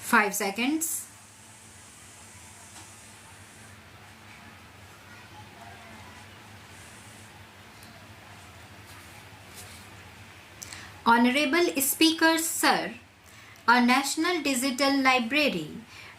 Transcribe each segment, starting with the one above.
5 seconds. Honorable Speaker Sir, a National Digital Library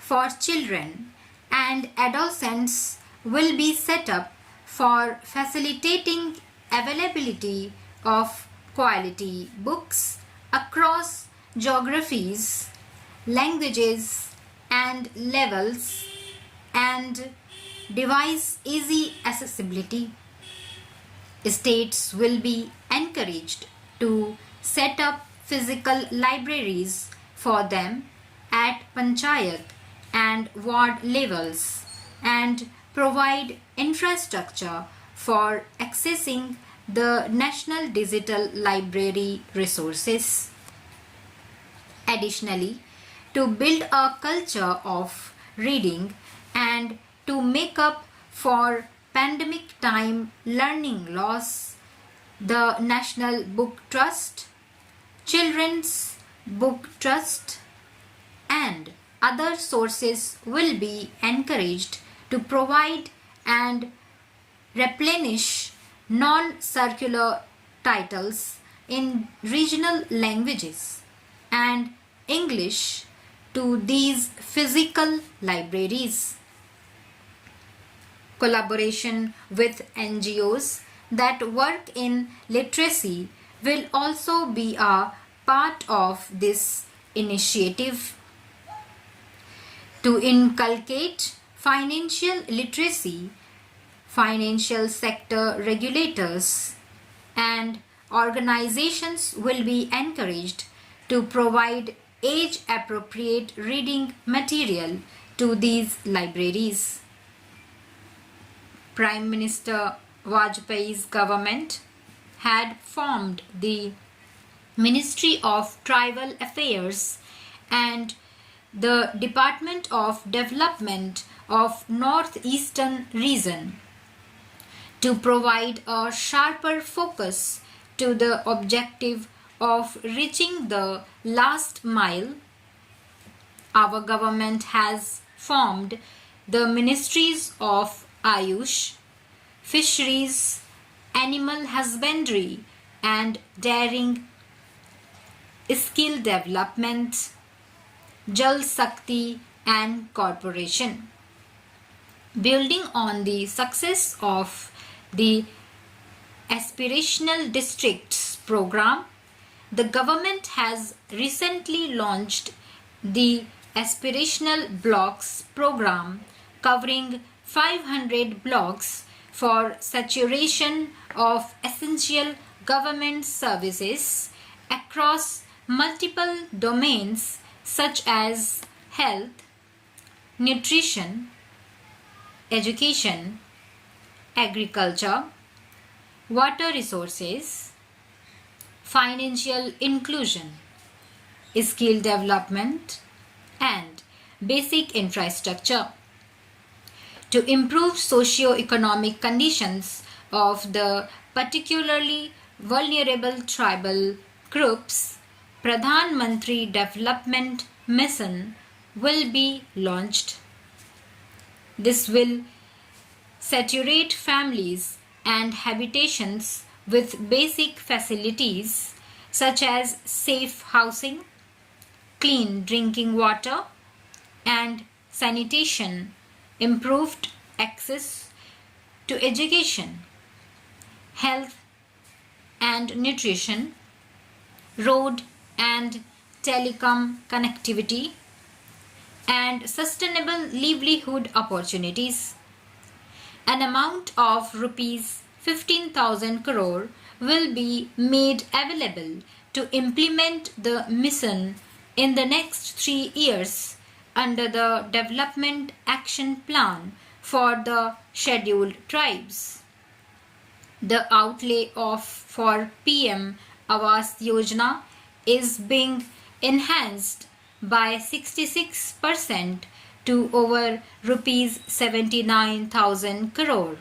for children and adolescents will be set up for facilitating availability of quality books across geographies, languages and levels, and device easy accessibility. States will be encouraged to set up physical libraries for them at panchayat and ward levels and provide infrastructure for accessing the National Digital Library resources. Additionally, to build a culture of reading and to make up for pandemic time learning loss, the National Book Trust, Children's Book Trust, and other sources will be encouraged to provide and replenish non-circular titles in regional languages and English to these physical libraries. Collaboration with NGOs that work in literacy will also be a part of this initiative. To inculcate financial literacy, financial sector regulators and organizations will be encouraged to provide age-appropriate reading material to these libraries. Prime Minister Vajpayee's government had formed the Ministry of Tribal Affairs and the Department of Development of Northeastern Region to provide a sharper focus to the objective of reaching the last mile. Our government has formed the Ministries of Ayush, Fisheries, Animal Husbandry and Dairying, Skill Development, Jal Shakti and Corporation. Building on the success of the Aspirational Districts program, the government has recently launched the Aspirational Blocks program covering 500 blocks for saturation of essential government services across multiple domains such as health, nutrition, education, agriculture, water resources, financial inclusion, skill development, and basic infrastructure. To improve socio-economic conditions of the particularly vulnerable tribal groups, Pradhan Mantri Development Mission will be launched. This will saturate families and habitations with basic facilities such as safe housing, clean drinking water, and sanitation, improved access to education, health and nutrition, road and telecom connectivity, and sustainable livelihood opportunities. An amount of rupees 15,000 crore will be made available to implement the mission in the next 3 years under the Development Action Plan for the Scheduled Tribes. The outlay for PM Awas Yojana is being enhanced by 66% to over rupees 79,000 crore.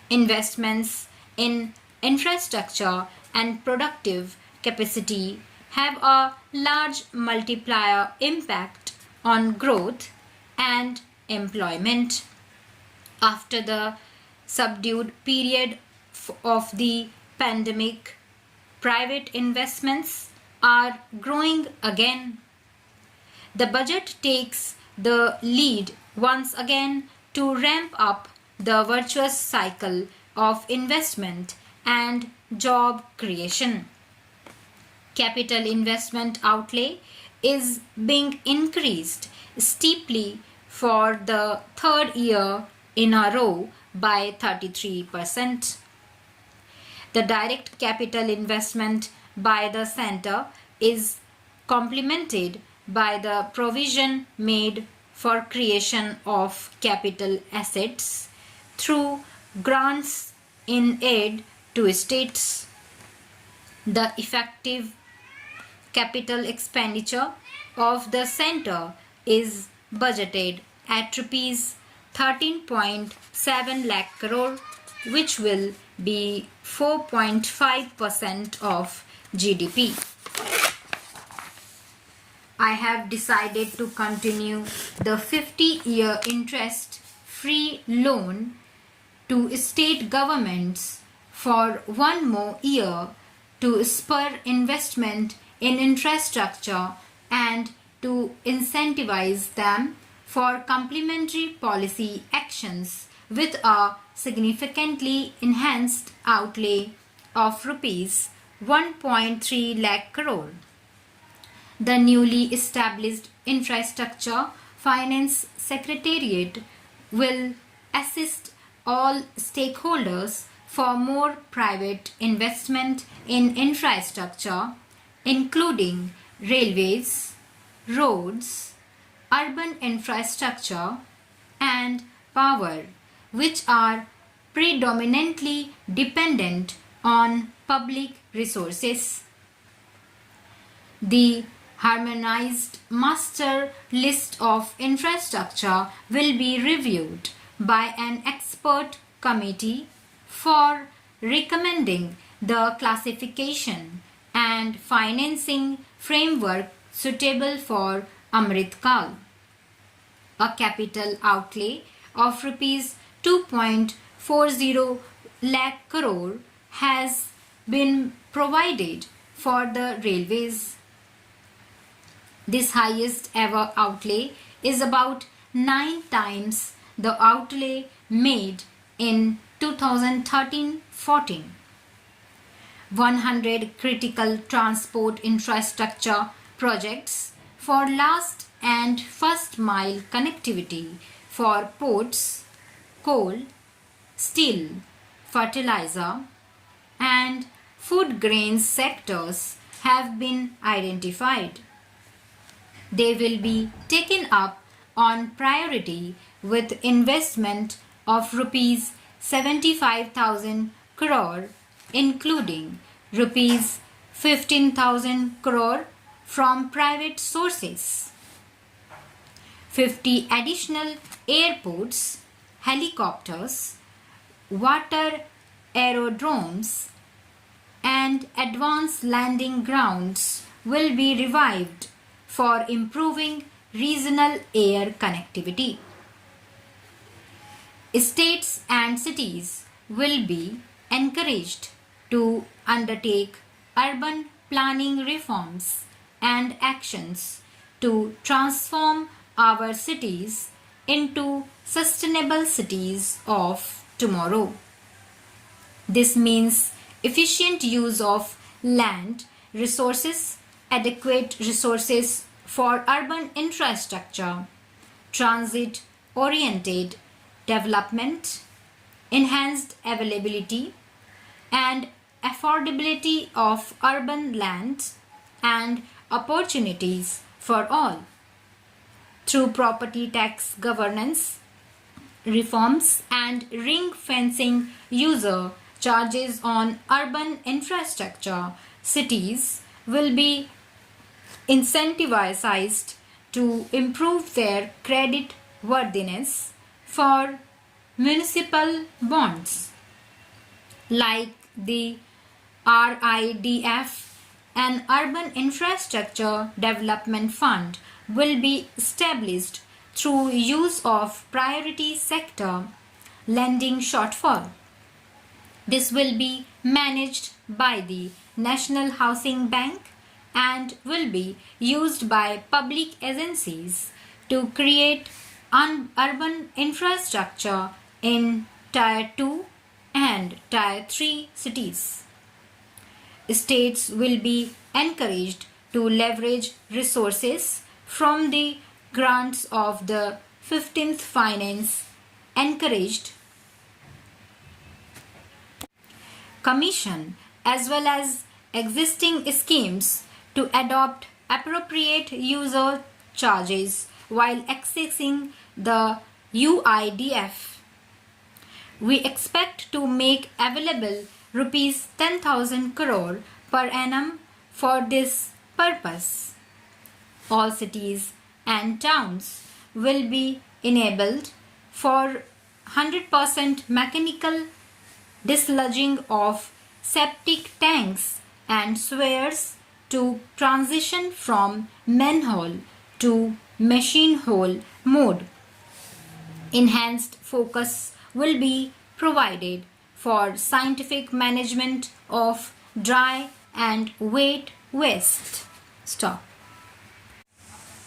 Investments in infrastructure and productive capacity have a large multiplier impact on growth and employment. After the subdued period of the pandemic, private investments are growing again. The budget takes the lead once again to ramp up the virtuous cycle of investment and job creation. Capital investment outlay is being increased steeply for the third year in a row by 33%. The direct capital investment by the center is complemented by the provision made for creation of capital assets through grants in aid to states. The effective capital expenditure of the center is budgeted at rupees 13.7 lakh crore, which will be 4.5% of GDP. I have decided to continue the 50-year interest-free loan to state governments for one more year to spur investment in infrastructure and to incentivize them for complementary policy actions with a significantly enhanced outlay of rupees 1.3 lakh crore. The newly established Infrastructure Finance Secretariat will assist all stakeholders for more private investment in infrastructure, including railways, roads, urban infrastructure, and power, which are predominantly dependent on public resources. The harmonized master list of infrastructure will be reviewed by an expert committee for recommending the classification and financing framework suitable for Amrit Kal. A capital outlay of rupees 2.40 lakh crore has been provided for the railways. This highest ever outlay is about 9 times the outlay made in 2013-14. 100 critical transport infrastructure projects for last and first mile connectivity for ports, coal, steel, fertilizer, and food grains sectors have been identified. They will be taken up on priority with investment of rupees 75,000 crore, including rupees 15,000 crore from private sources. 50 additional airports, helicopters, water aerodromes, and advanced landing grounds will be revived for improving regional air connectivity. States and cities will be encouraged to undertake urban planning reforms and actions to transform our cities into sustainable cities of tomorrow. This means efficient use of land resources, adequate resources for urban infrastructure, transit-oriented development, enhanced availability and affordability of urban land, and opportunities for all. Through property tax governance, reforms and ring fencing user charges on urban infrastructure, cities will be incentivized to improve their credit worthiness for municipal bonds like the RIDF An urban infrastructure development fund will be established through use of priority sector lending shortfall. This will be managed by the National Housing Bank and will be used by public agencies to create urban infrastructure in Tier 2 and Tier 3 cities. States will be encouraged to leverage resources from the grants of the 15th Finance Encouraged Commission as well as existing schemes to adopt appropriate user charges while accessing the UIDF. We expect to make available rupees 10,000 crore per annum for this purpose. All cities and towns will be enabled for 100% mechanical dislodging of septic tanks and sewers to transition from manhole to machine hole mode. Enhanced focus will be provided for scientific management of dry and wet waste. Stop.